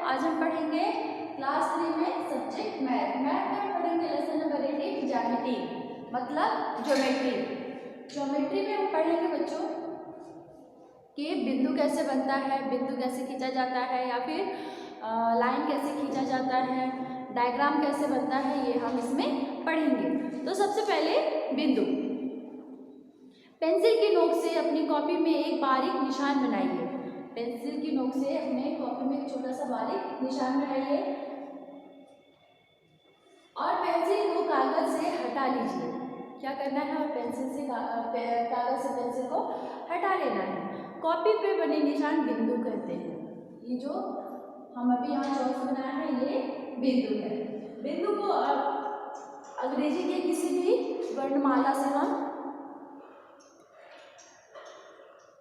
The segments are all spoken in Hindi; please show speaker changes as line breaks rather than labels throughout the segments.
आज हम पढ़ेंगे क्लास 3 में सब्जेक्ट मैथ। मैथ में पढ़ेंगे लेसन नंबर 18 ज्यामिति मतलब ज्योमेट्री। ज्योमेट्री में हम पढ़ेंगे बच्चों कि बिंदु कैसे बनता है, बिंदु कैसे खींचा जाता है या फिर लाइन कैसे खींचा जाता है, डायग्राम कैसे बनता है, ये हम इसमें पढ़ेंगे। तो सबसे पहले बिंदु। पेंसिल की नोक से अपनी कॉपी में एक बारीक निशान बनाइए। पेंसिल की नोक से अपने कॉपी में एक छोटा सा बारीक निशान बनाइए और पेंसिल को कागज से हटा लीजिए। क्या करना है? और पेंसिल से कागज से पेंसिल को हटा लेना है। कॉपी पे बने निशान बिंदु कहते हैं। ये जो हम अभी यहाँ चौक बनाया है ये बिंदु है। बिंदु को अंग्रेजी के किसी भी वर्णमाला से हम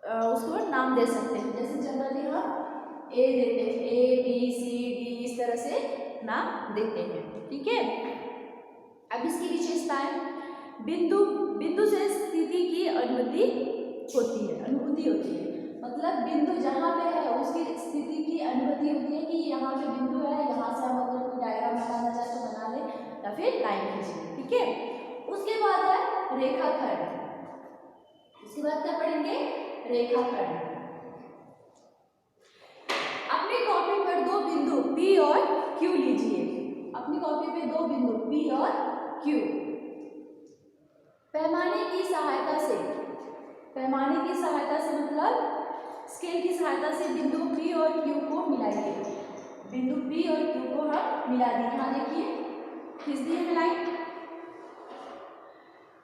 उसको नाम दे सकते हैं। जैसे जनरली हम ए देते हैं, ए बी सी डी, इस तरह से नाम देते हैं। ठीक है। अब इसकी विशेषताएं। बिंदु से स्थिति की अनुभूति होती है। मतलब बिंदु जहाँ पे है उसकी स्थिति की अनुभूति होती है कि यहाँ पे बिंदु है, यहाँ से हम अगर कोई डायग्राम बनाना चाहे तो बना ले या फिर लाइन खींचे। ठीक है। उसके बाद है रेखाखंड। उसके बाद क्या पढ़ेंगे? रेखाखंड। अपनी कॉपी पर दो बिंदु P और Q लीजिए। अपनी कॉपी पे दो बिंदु P और Q पैमाने की सहायता से मतलब स्केल की सहायता से बिंदु P और Q को मिलाइए। बिंदु P और Q को हम मिला दिए। यहाँ देखिए खींच दिए है लाइन।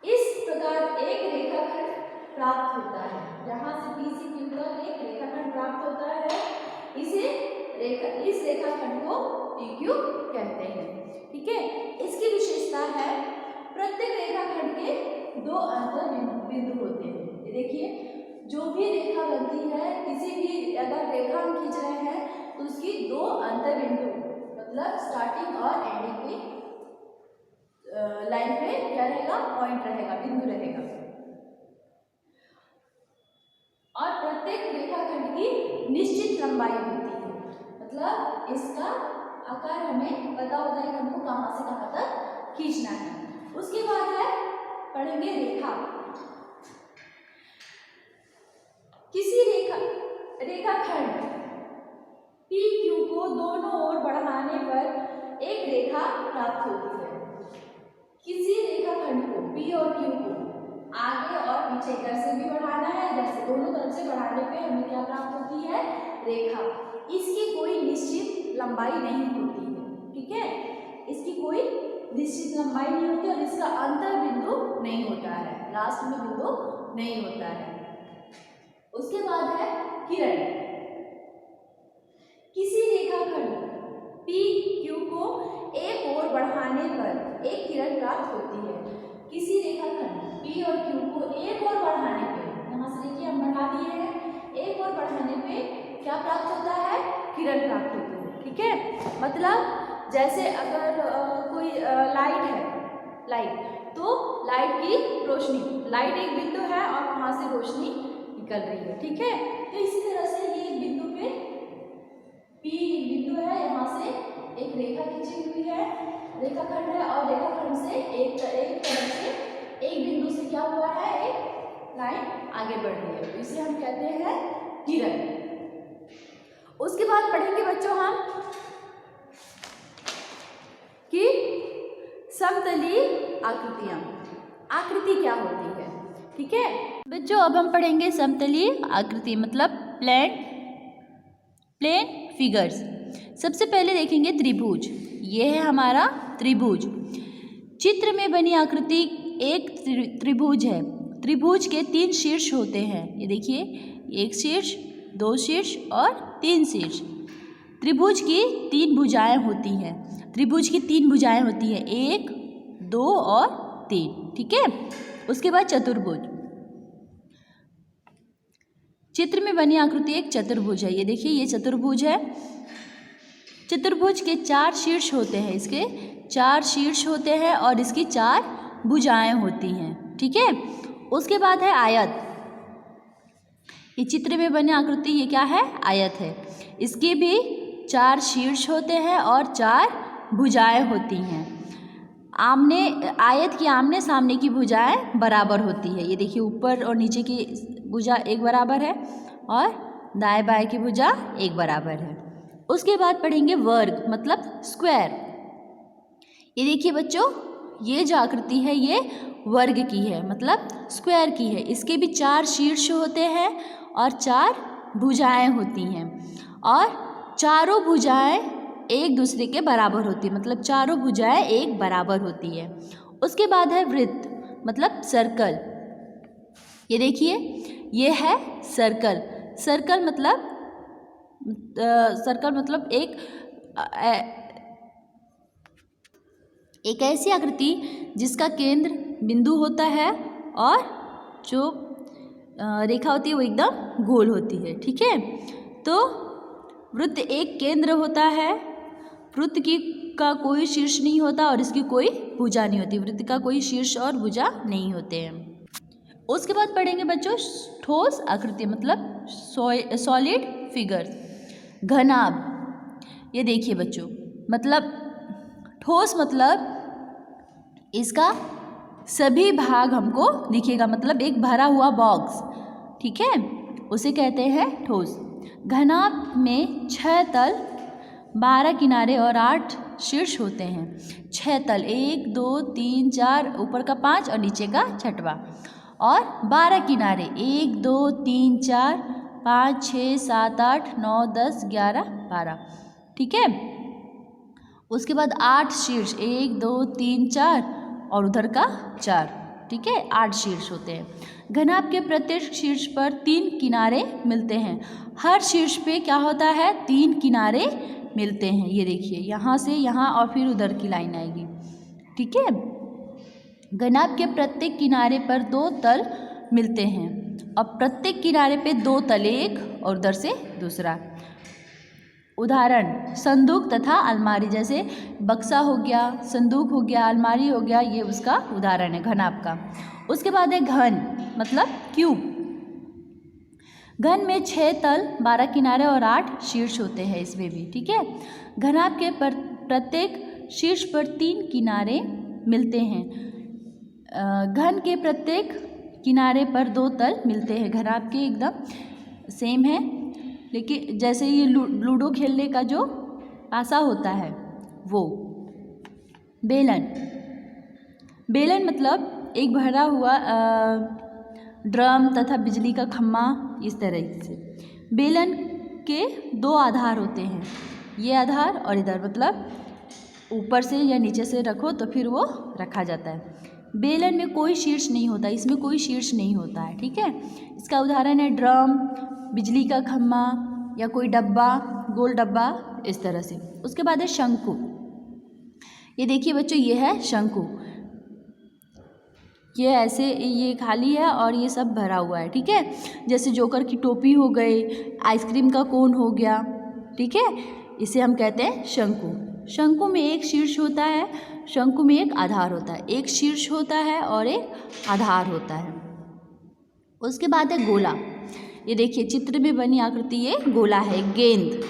इस प्रकार एक रेखाखंड प्राप्त होता है। यहाँ से P से Q तक एक रेखाखंड प्राप्त होता है। इस रेखाखंड को PQ कहते हैं। ठीक है। इसकी विशेषता है प्रत्येक रेखाखंड के दो अंतर बिंदु होते हैं। ये देखिए जो भी रेखा बनती है, किसी भी अगर रेखा हम खींच रहे हैं तो उसकी दो अंतर बिंदु मतलब स्टार्टिंग और एंडिंग की लाइन पे क्या रहेगा? पॉइंट रहेगा, बिंदु रहेगा। और प्रत्येक रेखाखंड की निश्चित लंबाई होती है। मतलब इसका आकार हमें पता होता है कि हमको कहाँ से कहाँ तक खींचना है। उसके बाद है पढ़ेंगे रेखा। किसी रेखाखंड PQ को दोनों ओर बढ़ाने पर एक रेखा प्राप्त होती है। किसी रेखाखंड को P और Q को आगे और पीछे इधर से भी बढ़ाना है, इधर से, दोनों तरफ से बढ़ाने पे हमें क्या प्राप्त होती है? रेखा। इसकी कोई निश्चित लंबाई नहीं होती है। ठीक है। इसकी कोई निश्चित लंबाई नहीं होती और इसका अंतर बिंदु नहीं होता है, लास्ट में बिंदु नहीं होता है। उसके बाद है किरण। किसी रेखाखंड PQ को एक ओर बढ़ाने पर एक किरण प्राप्त होती है। किसी रेखाखंड P और Q को एक ओर बढ़ाने पे, यहाँ से देखिए हम बढ़ा दिए हैं, एक ओर बढ़ाने पे क्या प्राप्त होता है? किरण प्राप्त होती है। ठीक है। मतलब जैसे अगर कोई लाइट है, तो लाइट की रोशनी, लाइट एक बिंदु है और वहाँ से रोशनी निकल रही है। ठीक है। तो इसी तरह से ये एक बिंदु पे P बिंदु है, यहाँ से एक रेखा खींची हुई है, रेखाखंड है और रेखाखंड से एक तरफ से एक बिंदु से क्या हुआ है? एक लाइन आगे बढ़ रही है। तो इसे हम कहते हैं किरण। उसके बाद पढ़ेंगे बच्चों हम कि समतलीय आकृतियां। आकृति क्या होती है? ठीक है बच्चों। अब हम पढ़ेंगे समतलीय आकृति मतलब प्लेन फिगर्स। सबसे पहले देखेंगे त्रिभुज। ये है हमारा त्रिभुज। चित्र में बनी आकृति एक त्रिभुज है। त्रिभुज के 3 शीर्ष होते हैं। ये देखिए, एक शीर्ष, 2 शीर्ष और 3 शीर्ष। त्रिभुज की 3 भुजाएं होती हैं। त्रिभुज की 3 भुजाएं होती हैं, 1, 2 और 3। ठीक है। उसके बाद चतुर्भुज। चित्र में बनी आकृति एक चतुर्भुज है। ये देखिए ये चतुर्भुज है। चतुर्भुज के 4 शीर्ष होते हैं। इसके 4 शीर्ष होते हैं और इसकी 4 भुजाएं होती हैं। ठीक है। उसके बाद है आयत। ये चित्र में बनी आकृति ये क्या है? आयत है। इसकी भी 4 शीर्ष होते हैं और 4 भुजाएं होती हैं। आयत की आमने सामने की भुजाएं बराबर होती है। ये देखिए ऊपर और नीचे की भुजा एक बराबर है और दाएं बाएं की भुजा एक बराबर है। उसके बाद पढ़ेंगे वर्ग मतलब स्क्वायर। ये देखिए बच्चों, ये जो आकृति है ये वर्ग की है मतलब स्क्वायर की है। इसके भी 4 शीर्ष होते हैं और 4 भुजाएं होती हैं और चारों भुजाएं एक दूसरे के बराबर होती है मतलब चारों भुजाएं एक बराबर होती है। उसके बाद है वृत्त मतलब सर्कल। ये देखिए ये है सर्कल। सर्कल मतलब एक ऐसी आकृति जिसका केंद्र बिंदु होता है और जो रेखा होती है वो एकदम गोल होती है। ठीक है, तो वृत्त एक केंद्र होता है। वृत्त का कोई शीर्ष नहीं होता और इसकी कोई भुजा नहीं होती। वृत्त का कोई शीर्ष और भुजा नहीं होते हैं। उसके बाद पढ़ेंगे बच्चों ठोस आकृति मतलब सॉलिड फिगर्स। घनाभ। ये देखिए बच्चों, मतलब ठोस मतलब इसका सभी भाग हमको दिखेगा मतलब एक भरा हुआ बॉक्स। ठीक है, उसे कहते हैं ठोस। घनाभ में 6 तल 12 किनारे और 8 शीर्ष होते हैं। 6 तल 1 2 3 4 ऊपर का 5 और नीचे का 6वां और 12 किनारे 1 2 3 4 5 6 7 8 9 10 11 12। ठीक है, उसके बाद 8 शीर्ष 1 2 3 4 और उधर का 4। ठीक है, 8 शीर्ष होते हैं। घनाभ के प्रत्येक शीर्ष पर 3 किनारे मिलते हैं। हर शीर्ष पे क्या होता है 3 किनारे मिलते हैं। ये देखिए यहाँ से यहाँ और फिर उधर की लाइन आएगी। ठीक है, घनाभ के प्रत्येक किनारे पर 2 तल मिलते हैं और प्रत्येक किनारे पे 2 तल एक और उधर से दूसरा। उदाहरण संदूक तथा अलमारी, जैसे बक्सा हो गया, संदूक हो गया, अलमारी हो गया, ये उसका उदाहरण है घनाभ का। उसके बाद है घन मतलब क्यूब। घन में 6 तल 12 किनारे और 8 शीर्ष होते हैं इसमें भी। ठीक है, घनाभ के प्रत्येक शीर्ष पर 3 किनारे मिलते हैं। घन के प्रत्येक किनारे पर 2 तल मिलते हैं। घनाभ के एकदम सेम है, लेकिन जैसे ये लूडो खेलने का जो पासा होता है वो। बेलन। बेलन मतलब एक भरा हुआ ड्रम तथा बिजली का खम्मा, इस तरह से। बेलन के 2 आधार होते हैं, ये आधार और इधर, मतलब ऊपर से या नीचे से रखो तो फिर वो रखा जाता है। बेलन में कोई शीर्ष नहीं होता, इसमें कोई शीर्ष नहीं होता है। ठीक है, इसका उदाहरण है ड्रम, बिजली का खम्मा या कोई डब्बा, गोल डब्बा, इस तरह से। उसके बाद है शंकु। ये देखिए बच्चों, ये है शंकु। ये ऐसे, ये खाली है और ये सब भरा हुआ है। ठीक है, जैसे जोकर की टोपी हो गई, आइसक्रीम का कोन हो गया। ठीक है, इसे हम कहते हैं शंकु। शंकु में एक शीर्ष होता है, शंकु में एक आधार होता है। एक शीर्ष होता है और एक आधार होता है। उसके बाद है गोला। ये देखिए चित्र में बनी आकृति ये गोला है। गेंद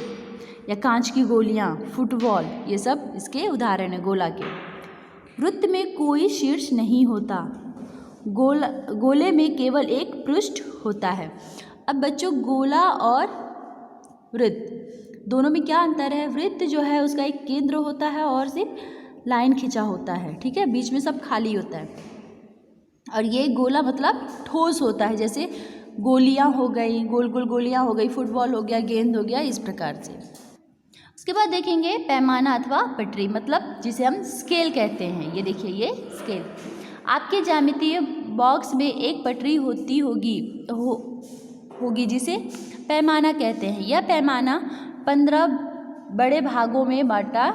या कांच की गोलियां, फुटबॉल, ये सब इसके उदाहरण है गोला के। वृत्त में कोई शीर्ष नहीं होता। गोले में केवल एक पृष्ठ होता है। अब बच्चों, गोला और वृत्त दोनों में क्या अंतर है? वृत्त जो है उसका एक केंद्र होता है और सिर्फ लाइन खिंचा होता है। ठीक है, बीच में सब खाली होता है। और ये गोला मतलब ठोस होता है, जैसे गोलियां हो गई, गोल गोल गोलियां हो गई, फुटबॉल हो गया, गेंद हो गया, इस प्रकार से। उसके बाद देखेंगे पैमाना अथवा पटरी, मतलब जिसे हम स्केल कहते हैं। ये देखिए, ये स्केल। आपके ज्यामितीय बॉक्स में एक पटरी होगी जिसे पैमाना कहते हैं। यह पैमाना 15 बड़े भागों में बटा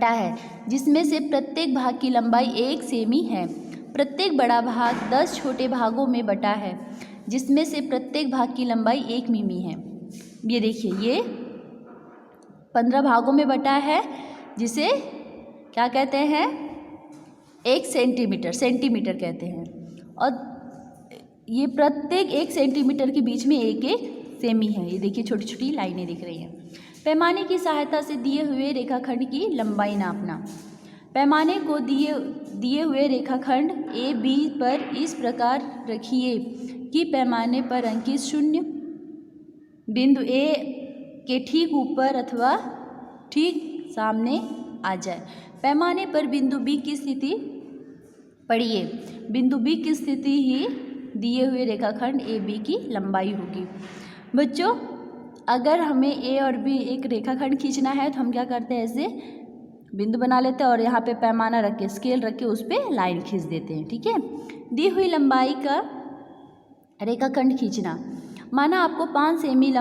है, जिसमें से प्रत्येक भाग की लंबाई 1 सेमी है। प्रत्येक बड़ा भाग 10 छोटे भागों में बटा है, जिसमें से प्रत्येक भाग की लंबाई 1 मिमी है। ये देखिए, ये 15 भागों में बटा है, जिसे क्या कहते हैं? 1 सेंटीमीटर कहते हैं। और ये प्रत्येक 1 सेंटीमीटर के बीच में 1 सेमी है। ये देखिए, छोटी छोटी लाइनें दिख रही हैं। पैमाने की सहायता से दिए हुए रेखाखंड की लंबाई नापना। पैमाने को दिए हुए रेखाखंड ए बी पर इस प्रकार रखिए कि पैमाने पर अंकित शून्य बिंदु ए के ठीक ऊपर अथवा ठीक सामने आ जाए। पैमाने पर बिंदु बी की स्थिति पढ़िए। बिंदु बी की स्थिति ही दिए हुए रेखाखंड ए बी की लंबाई होगी। बच्चों, अगर हमें ए और बी एक रेखाखंड खींचना है तो हम क्या करते हैं, ऐसे बिंदु बना लेते हैं और यहाँ पे पैमाना रख के, स्केल रख के उस पर लाइन खींच देते हैं। ठीक है। दी हुई लंबाई का रेखाखंड खींचना। माना आपको 5 सेमी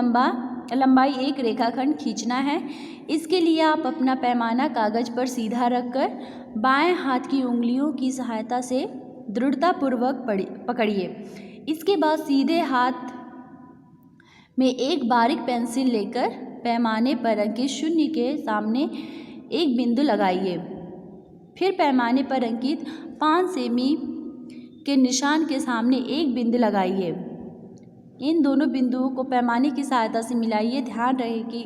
लंबाई एक रेखाखंड खींचना है। इसके लिए आप अपना पैमाना कागज पर सीधा रखकर बाएं हाथ की उंगलियों की सहायता से दृढ़तापूर्वक पकड़िए। इसके बाद सीधे हाथ में एक बारीक पेंसिल लेकर पैमाने पर अंकित शून्य के सामने एक बिंदु लगाइए। फिर पैमाने पर अंकित 5 सेमी के निशान के सामने एक बिंदु लगाइए। इन दोनों बिंदुओं को पैमाने की सहायता से मिलाइए। ध्यान रहे कि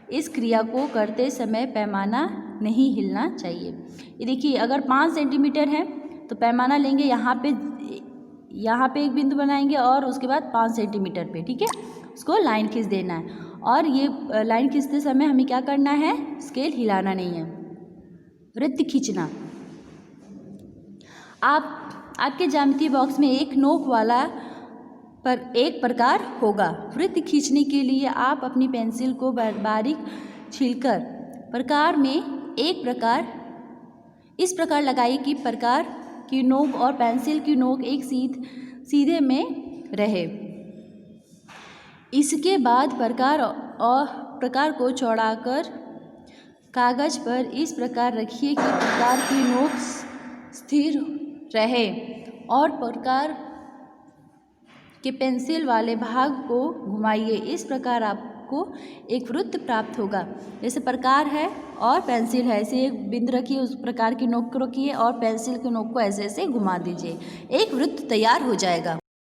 इस क्रिया को करते समय पैमाना नहीं हिलना चाहिए। ये देखिए, अगर 5 सेंटीमीटर है तो पैमाना लेंगे, यहाँ पे एक बिंदु बनाएंगे और उसके बाद 5 सेंटीमीटर पे, ठीक है, उसको लाइन खींच देना है। और ये लाइन खींचते समय हमें क्या करना है, स्केल हिलाना नहीं है। वृत्त खींचना। आपके ज्यामिति बॉक्स में एक नोक वाला पर एक प्रकार होगा। वृत्त खींचने के लिए आप अपनी पेंसिल को बारीक छीलकर प्रकार में इस प्रकार लगाइए कि प्रकार की नोक और पेंसिल की नोक एक सीधे में रहे। इसके बाद प्रकार को चौड़ाकर कागज पर इस प्रकार रखिए कि प्रकार की नोक स्थिर रहे और प्रकार के पेंसिल वाले भाग को घुमाइए। इस प्रकार आपको एक वृत्त प्राप्त होगा। जैसे प्रकार है और पेंसिल है, ऐसे एक बिंदु रखिए, उस प्रकार की नोक को रखिए और पेंसिल की नोक को ऐसे ऐसे घुमा दीजिए, एक वृत्त तैयार हो जाएगा।